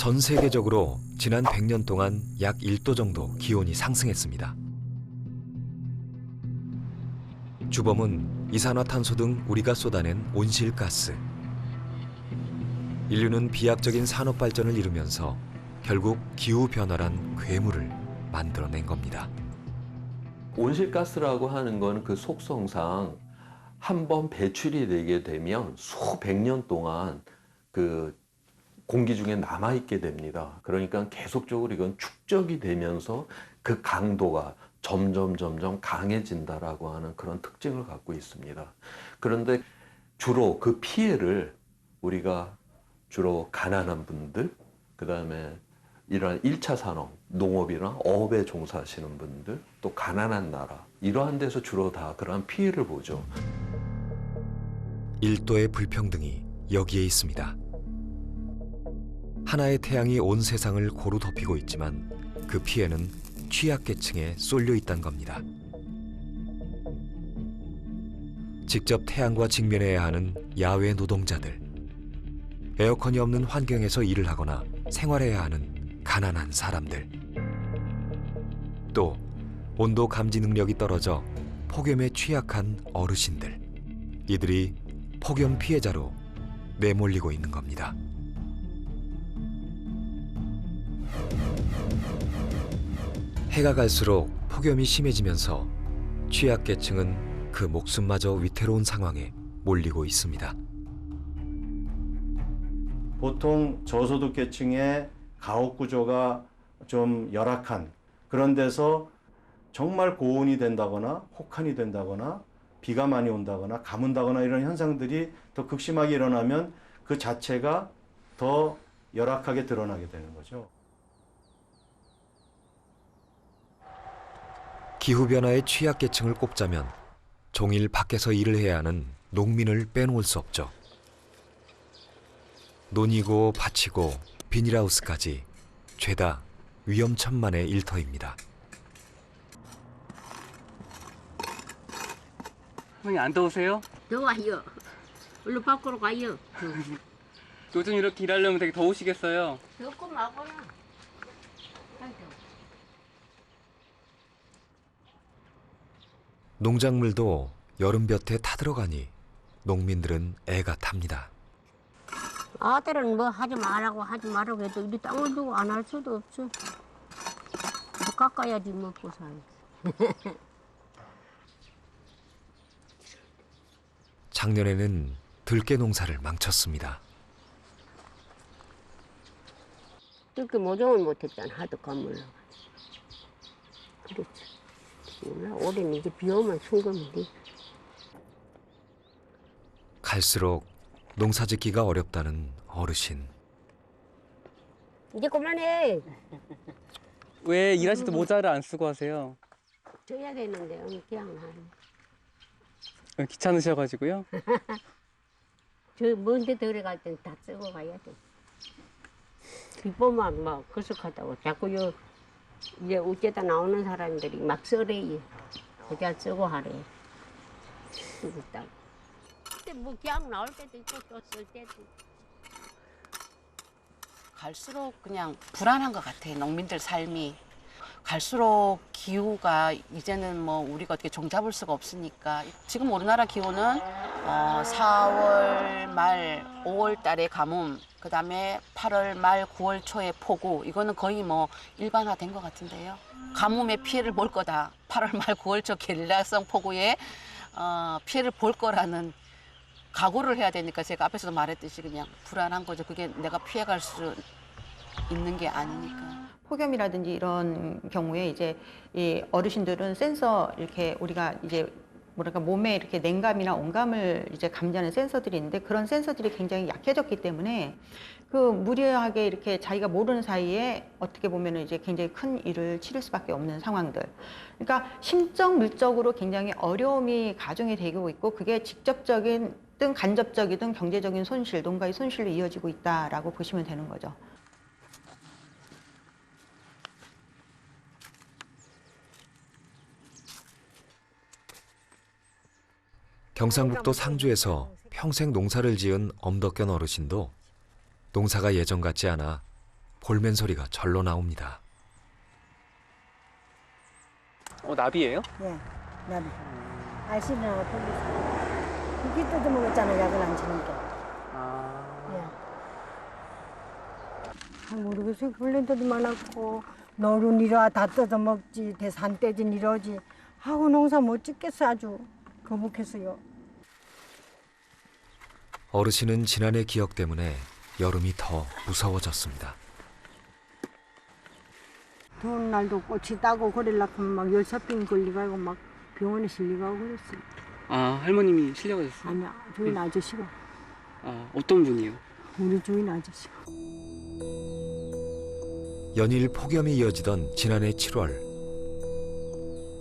전 세계적으로 지난 100년 동안 약 1도 정도 기온이 상승했습니다. 주범은 이산화탄소 등 우리가 쏟아낸 온실가스. 인류는 비약적인 산업 발전을 이루면서 결국 기후변화란 괴물을 만들어낸 겁니다. 온실가스라고 하는 건 그 속성상 한 번 배출이 되게 되면 수백 년 동안 그 공기 중에 남아있게 됩니다. 그러니까 계속적으로 이건 축적이 되면서 그 강도가 점점 강해진다라고 하는 그런 특징을 갖고 있습니다. 그런데 주로 그 피해를 우리가 주로 가난한 분들, 그다음에 이러한 1차 산업, 농업이나 어업에 종사하시는 분들, 또 가난한 나라, 이러한 데서 주로 다 그러한 피해를 보죠. 1도의 불평등이 여기에 있습니다. 하나의 태양이 온 세상을 고루 덮이고 있지만 그 피해는 취약계층에 쏠려 있다는 겁니다. 직접 태양과 직면해야 하는 야외 노동자들, 에어컨이 없는 환경에서 일을 하거나 생활해야 하는 가난한 사람들, 또 온도 감지 능력이 떨어져 폭염에 취약한 어르신들, 이들이 폭염 피해자로 내몰리고 있는 겁니다. 해가 갈수록 폭염이 심해지면서 취약계층은 그 목숨마저 위태로운 상황에 몰리고 있습니다. 보통 저소득계층의 가옥 구조가 좀 열악한 그런 데서 정말 고온이 된다거나 혹한이 된다거나 비가 많이 온다거나 가문다거나 이런 현상들이 더 극심하게 일어나면 그 자체가 더 열악하게 드러나게 되는 거죠. 기후변화의 취약계층을 꼽자면 종일 밖에서 일을 해야 하는 농민을 빼놓을 수 없죠. 논이고 밭이고 비닐하우스까지 죄다 위험천만의 일터입니다. 형님 안 더우세요? 더워요. 얼른 밖으로 가요. 요즘 이렇게 일하려면 되게 더우시겠어요? 덥고 마고요. 농작물도 여름볕에 타들어가니 농민들은 애가 탑니다. 아들은 뭐 하지 말라고 해도 이 땅을 두고 안 할 수도 없어. 깎아야지 먹고 살지. 작년에는 들깨 농사를 망쳤습니다. 그렇게 모종을 못했잖아. 하도 가물러. 그렇지. 올해는 이제 비 오면 순금이지. 갈수록 농사짓기가 어렵다는 어르신. 이제 그만해. 왜 일하실 때 모자를 안 쓰고 하세요? 줘야 되는데 그냥 귀찮으셔가지고요? 저 먼데 들어갈 땐 다 쓰고 가야 돼. 비보만 막 거석하다고 자꾸 이제 어째다 나오는 사람들이 막 써래요. 모자 쓰고 하래. 쓰고 있다고. 근데 뭐 그냥 나올 때도 있고 또 쓸 때도 있고. 갈수록 그냥 불안한 것 같아요. 농민들 삶이. 갈수록 기후가 이제는 뭐 우리가 어떻게 종잡을 수가 없으니까 지금 우리나라 기후는 4월 말 5월 달에 가뭄, 그다음에 8월 말 9월 초에 폭우, 이거는 거의 뭐 일반화된 것 같은데요. 가뭄에 피해를 볼 거다. 8월 말 9월 초 게릴라성 폭우에 피해를 볼 거라는 각오를 해야 되니까 제가 앞에서도 말했듯이 그냥 불안한 거죠. 그게 내가 피해갈 수 있는 게 아니니까. 폭염이라든지 이런 경우에 이제 이 어르신들은 센서 이렇게 우리가 이제 뭐랄까 몸에 이렇게 냉감이나 온감을 이제 감지하는 센서들이 있는데 그런 센서들이 굉장히 약해졌기 때문에 그 무리하게 이렇게 자기가 모르는 사이에 어떻게 보면은 이제 굉장히 큰 일을 치를 수밖에 없는 상황들. 그러니까 심적 물적으로 굉장히 어려움이 가중이 되고 있고 그게 직접적이든 간접적이든 경제적인 손실, 농가의 손실로 이어지고 있다라고 보시면 되는 거죠. 경상북도 상주에서 평생 농사를 지은 엄덕견 어르신도 농사가 예전 같지 않아 골멘 소리가 절로 나옵니다. 나비예요? 예, 나비. 알씨나 거기 고기 뜯어 먹었잖아, 약을 안 치니까. 예. 모르겠어요. 벌레들도 많았고 노루 니라 다 뜯어 먹지, 대산돼지 니러지. 하고 농사 못 짓겠어 아주 거북했어요. 어르신은 지난해 기억 때문에 여름이 더 무서워졌습니다. 더운 날도 꽃이 따고 그러려고 막 열사병 걸리고 막 병원에 실려가고 그랬어요. 아, 할머님이 실려가셨어요? 아니야, 주인 아저씨가. 어떤 분이요? 우리 주인 아저씨가. 연일 폭염이 이어지던 지난해 7월.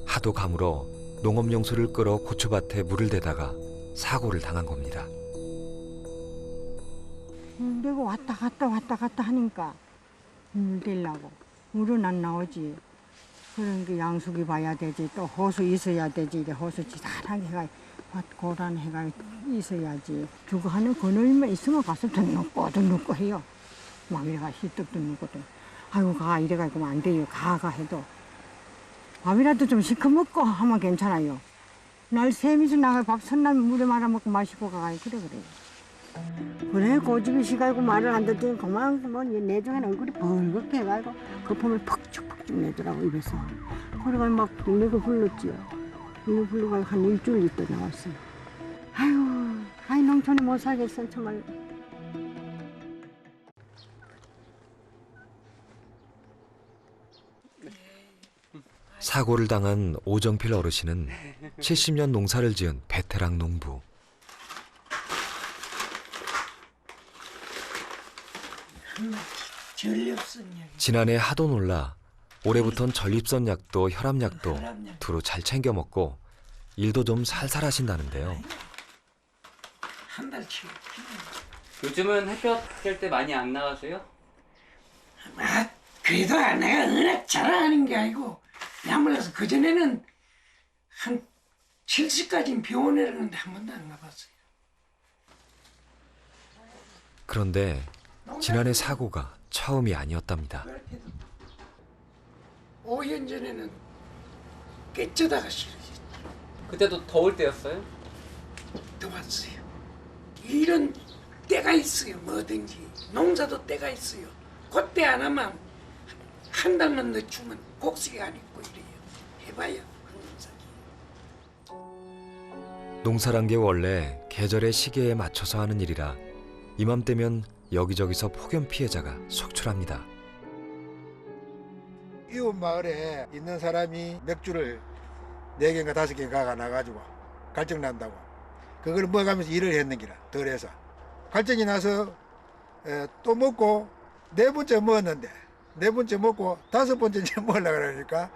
하도 가물어 농업용수를 끌어 고추밭에 물을 대다가 사고를 당한 겁니다. 내가 왔다 갔다 하니까 물 대려고. 물은 안 나오지. 그러니까 양수기 봐야 되지. 또 호수 있어야 되지. 이제 호수 지단하게 해가 고란 해가 있어야지. 주고 하는 그늘만 있으면 가서 또 넣고 해요. 막 이래가 희떡도 넣고도. 아이고 가 이래가지고 안 돼요. 가 해도. 밥이라도 좀 시커멓고 하면 괜찮아요. 날 샘이서 나가 밥 선날 물에 말아먹고 마시고 가요. 그래요. 그래 고집이 시가지고 말을 안 듣더니 그만 뭐 내중에는 얼굴이 벌겋게 해가지고 거품을 퍽죽퍽죽 내더라고 입에서. 그래가 막 내가 불렀지요. 내가 불러가 한 일주일 있다 나왔어요. 아유 농촌에 못 살겠어 정말. 사고를 당한 오정필 어르신은 70년 농사를 지은 베테랑 농부. 지난해 하도 놀라 올해부턴 전립선 약도 혈압약도 두루 잘 챙겨 먹고 일도 좀 살살 하신다는데요. 한 달치. 요즘은 햇볕 쬐 때 많이 안 나가세요? 그래도 내가 워낙 자랑하는 게 아니고 야물어서 그전에는 한 70까지는 병원에 갔는데 한 번도 안 가봤어요. 그런데 지난해 사고가 처음이 아니었답니다. 5년 전에는 깨쳐다가 싫어졌죠. 그때도 더울 때였어요? 더웠어요. 이런 때가 있어요. 뭐든지 농사도 때가 있어요. 그때 안 하면 한 달만 늦추면 곡식이 안 있고 이래요. 해봐요. 농사란 게 원래 계절의 시기에 맞춰서 하는 일이라 이맘때면 여기저기서 폭염 피해자가 속출합니다. 이웃 마을에 있는 사람이 맥주를 4개인가 5개 가가지고 갈증 난다고 그걸 먹으면서 일을 했는 기라 덜해서 갈증이 나서 또 먹고 4번째 먹었는데 4번째 먹고 5번째 먹으려고 그러니까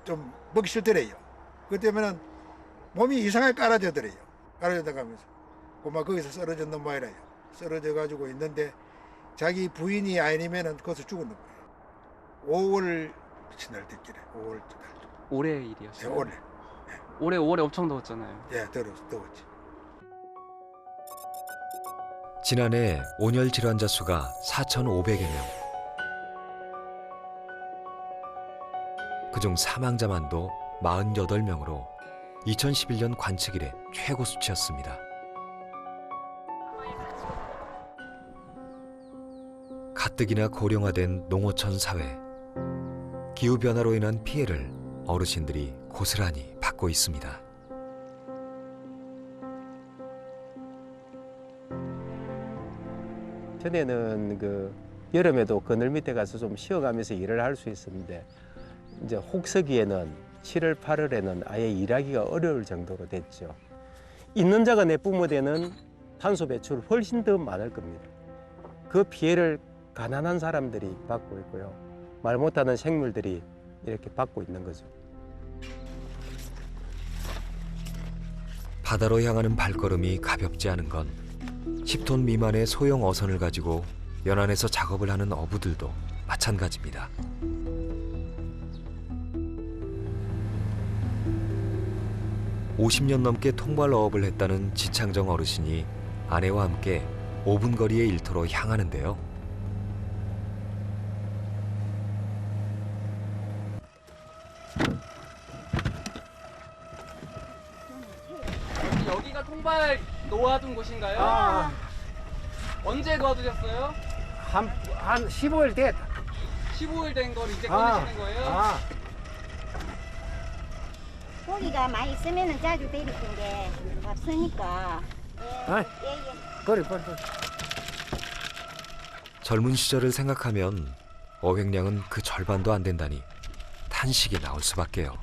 좀 먹기 싫더래요. 그 때문에 몸이 이상하게 깔아져더래요. 깔아져다 가면서 고마 거기서 쓰러졌는 모양이라요. 쓰러져 가지고 있는데 자기 부인이 아니면은 거기서 죽었는 거예요. 5월 지날 때길에 5월 달. 올해 일이었어요? 네, 올해. 올해 5월에 엄청 더웠잖아요. 예, 더웠지. 지난해 온열 질환자 수가 4,500여 명. 그중 사망자만도 48명으로 2011년 관측 이래 최고 수치였습니다. 가뜩이나 고령화된 농어촌 사회. 기후변화로 인한 피해를 어르신들이 고스란히 받고 있습니다. 전에는 그 여름에도 그늘 밑에 가서 좀 쉬어가면서 일을 할 수 있었는데 이제 혹서기에는 7월, 8월에는 아예 일하기가 어려울 정도로 됐죠. 있는 자가 내뿜어대는 탄소 배출이 훨씬 더 많을 겁니다. 그 피해를 가난한 사람들이 받고 있고요. 말 못하는 생물들이 이렇게 받고 있는 거죠. 바다로 향하는 발걸음이 가볍지 않은 건 10톤 미만의 소형 어선을 가지고 연안에서 작업을 하는 어부들도 마찬가지입니다. (50년) 넘게 통발 어업을 했다는 지창정 어르신이 아내와 함께 5분 거리의 일터로 향하는데요. 산발 놓아둔 곳인가요? 아. 언제 놓아두셨어요? 한 15일 됐다. 15일 된 걸 이제 꺼내시는 거예요? 고기가 많이 있으면 자주 데릴 건데 없으니까. 버려. 젊은 시절을 생각하면 어획량은 그 절반도 안 된다니 탄식이 나올 수밖에요.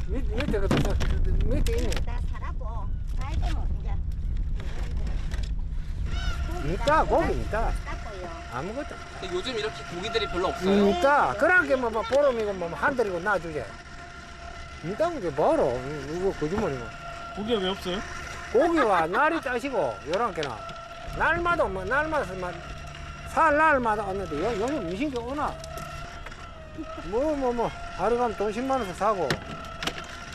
밑에 있네. 다 살았고 알게뭐 이제. 있다, 고기 있다. 닦고요. 아무것도. 근데 요즘 이렇게 고기들이 별로 없어요? 있다. 그러게 뭐 보름이고 뭐 한 달이고 놔주게. 있다는 게 뭐로? 이거 거짓말이고. 고기가 왜 없어요? 고기와 날이 짜시고 요런 게나 날마다 살 날마다 왔는데 요즘 미신 게 오나? 뭐 하루 가면 돈 10만 원씩 사고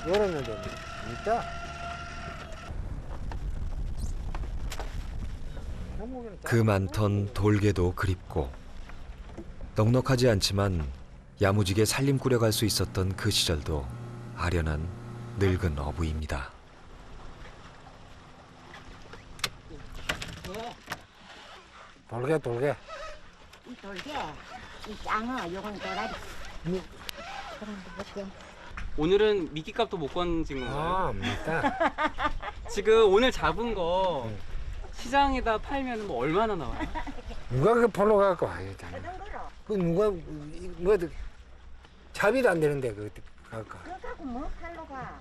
요랬는데 있다. 그 많던 돌개도 그립고 넉넉하지 않지만 야무지게 살림 꾸려갈 수 있었던 그 시절도 아련한 늙은 어부입니다. 돌개. 이 돌개, 이 짱어, 요건 도라리. 그런 거 볼게. 오늘은 미끼값도 못 건진 건가요? 맞다. 지금 오늘 잡은 거 시장에다 팔면 뭐 얼마나 나와요? 누가 그 팔로 갖고 와요? 그 누가 뭐 차비도 안 되는데 그 갖고. 그거 갖고 뭐 팔로 가?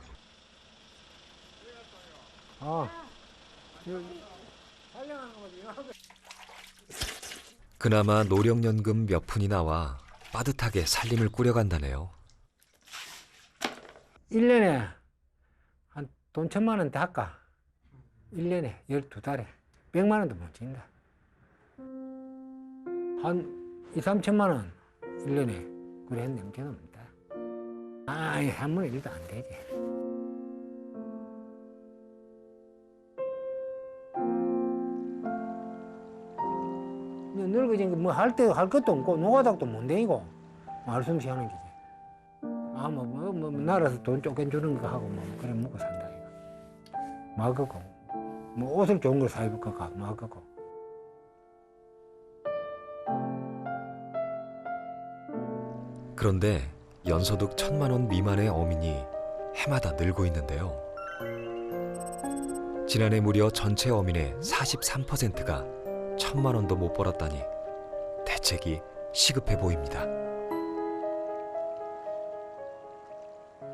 그나마 노령연금 몇 푼이 나와 빠듯하게 살림을 꾸려간다네요. 1년에 한 돈 1,000만 원 닦아. 1년에 12달에 100만 원도 못 진다. 한 2, 3천만 원 1년에 그래 넘겨놓는다. 한 번에 일도 안 되지. 늙어진 거 뭐 할 것도 없고 노가닥도 못 다니고 말솜씨 하는 기지. 뭐 나라에서 돈 쫓겨주는 거 하고 뭐 그래 먹고 산다 이거. 막고 뭐 옷을 좋은 걸 사입을까 막고. 그런데 연소득 1,000만 원 미만의 어민이 해마다 늘고 있는데요. 지난해 무려 전체 어민의 43%가 1,000만 원도 못 벌었다니 대책이 시급해 보입니다.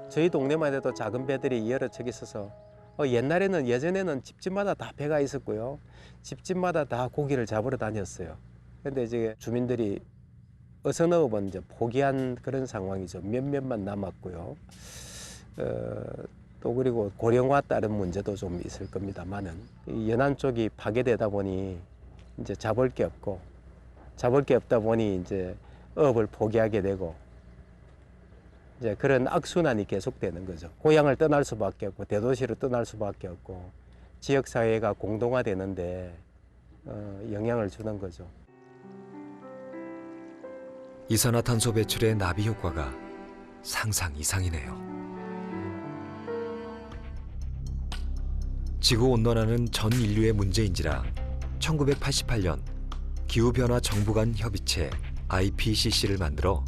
저희 동네만 해도 작은 배들이 여러 척 있어서 예전에는 집집마다 다 배가 있었고요. 집집마다 다 고기를 잡으러 다녔어요. 그런데 이제 주민들이 어선업은 이제 포기한 그런 상황이죠. 몇몇만 남았고요. 또 그리고 고령화 따른 문제도 좀 있을 겁니다만은 이 연안 쪽이 파괴되다 보니 이제 잡을 게 없다 보니 이제 업을 포기하게 되고 이제 그런 악순환이 계속되는 거죠. 고향을 떠날 수밖에 없고 대도시로 떠날 수밖에 없고 지역 사회가 공동화되는데 영향을 주는 거죠. 이산화탄소 배출의 나비 효과가 상상 이상이네요. 지구 온난화는 전 인류의 문제인지라 1988년 기후변화 정부 간 협의체 IPCC를 만들어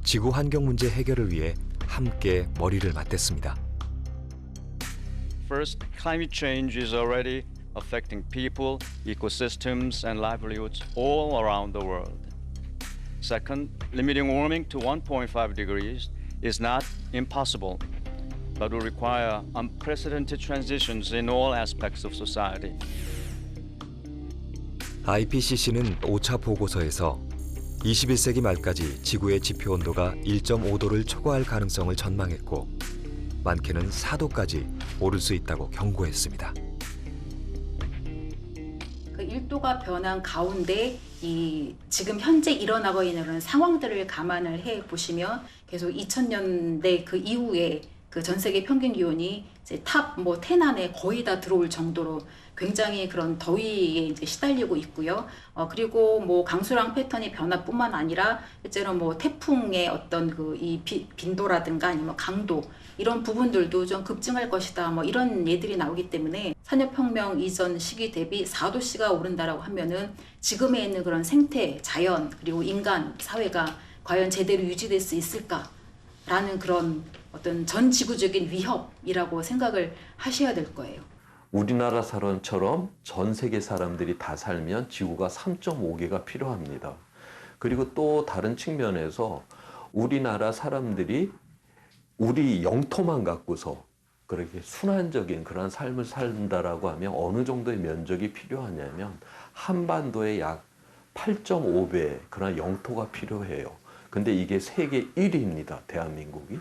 지구 환경 문제 해결을 위해 함께 머리를 맞댔습니다. First, climate change is already affecting people, ecosystems, and livelihoods all around the world. Second, limiting warming to 1.5 degrees is not impossible, but will require unprecedented transitions in all aspects of society. IPCC는 5차 보고서에서 21세기 말까지 지구의 지표 온도가 1.5도를 초과할 가능성을 전망했고 많게는 4도까지 오를 수 있다고 경고했습니다. 그 1도가 변한 가운데 지금 현재 일어나고 있는 그런 상황들을 감안을 해 보시면 계속 2000년대 그 이후에 그 전 세계 평균 기온이 이제 탑 뭐 10 안에 거의 다 들어올 정도로 굉장히 그런 더위에 이제 시달리고 있고요. 그리고 뭐 강수량 패턴의 변화뿐만 아니라 실제로 뭐 태풍의 어떤 그 이 빈도라든가 아니면 강도 이런 부분들도 좀 급증할 것이다. 뭐 이런 예들이 나오기 때문에 산업혁명 이전 시기 대비 4도씨가 오른다라고 하면은 지금에 있는 그런 생태, 자연 그리고 인간 사회가 과연 제대로 유지될 수 있을까라는 그런 어떤 전 지구적인 위협이라고 생각을 하셔야 될 거예요. 우리나라 사람처럼 전 세계 사람들이 다 살면 지구가 3.5개가 필요합니다. 그리고 또 다른 측면에서 우리나라 사람들이 우리 영토만 갖고서 그렇게 순환적인 그런 삶을 산다라고 하면 어느 정도의 면적이 필요하냐면 한반도의 약 8.5배 그런 영토가 필요해요. 근데 이게 세계 1위입니다. 대한민국이.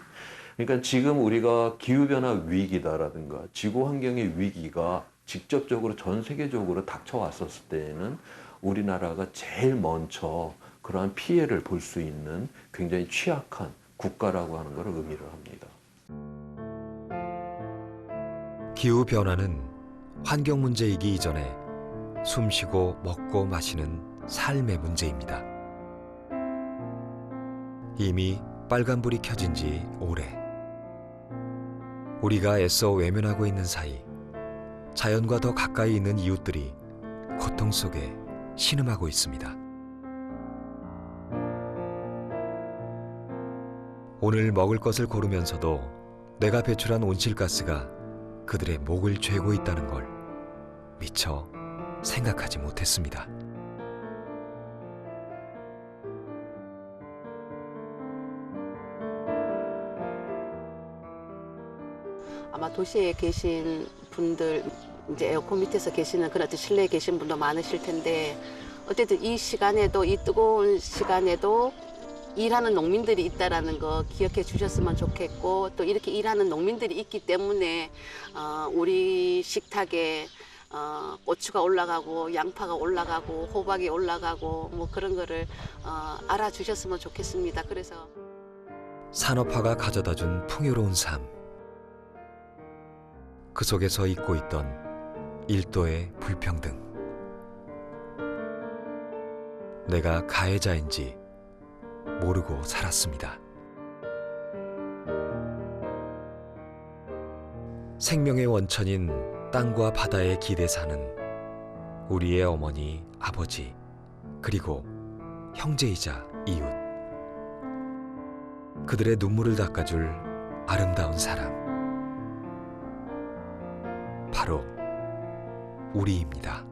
그러니까 지금 우리가 기후변화 위기다라든가 지구 환경의 위기가 직접적으로 전 세계적으로 닥쳐왔었을 때에는 우리나라가 제일 먼저 그러한 피해를 볼 수 있는 굉장히 취약한 국가라고 하는 것을 의미를 합니다. 기후변화는 환경 문제이기 이전에 숨쉬고 먹고 마시는 삶의 문제입니다. 이미 빨간불이 켜진 지 오래. 우리가 애써 외면하고 있는 사이 자연과 더 가까이 있는 이웃들이 고통 속에 신음하고 있습니다. 오늘 먹을 것을 고르면서도 내가 배출한 온실가스가 그들의 목을 죄고 있다는 걸 미처 생각하지 못했습니다. 아마 도시에 계신 분들, 이제 에어컨 밑에서 계시는 그런 실내에 계신 분도 많으실 텐데 어쨌든 이 시간에도, 이 뜨거운 시간에도 일하는 농민들이 있다라는 거 기억해 주셨으면 좋겠고, 또 이렇게 일하는 농민들이 있기 때문에 우리 식탁에 고추가 올라가고 양파가 올라가고 호박이 올라가고 뭐 그런 거를 알아주셨으면 좋겠습니다. 그래서 산업화가 가져다준 풍요로운 삶, 그 속에서 잊고 있던 일도의 불평등. 내가 가해자인지 모르고 살았습니다. 생명의 원천인 땅과 바다에 기대 사는 우리의 어머니, 아버지, 그리고 형제이자 이웃. 그들의 눈물을 닦아줄 아름다운 사람. 바로 우리입니다.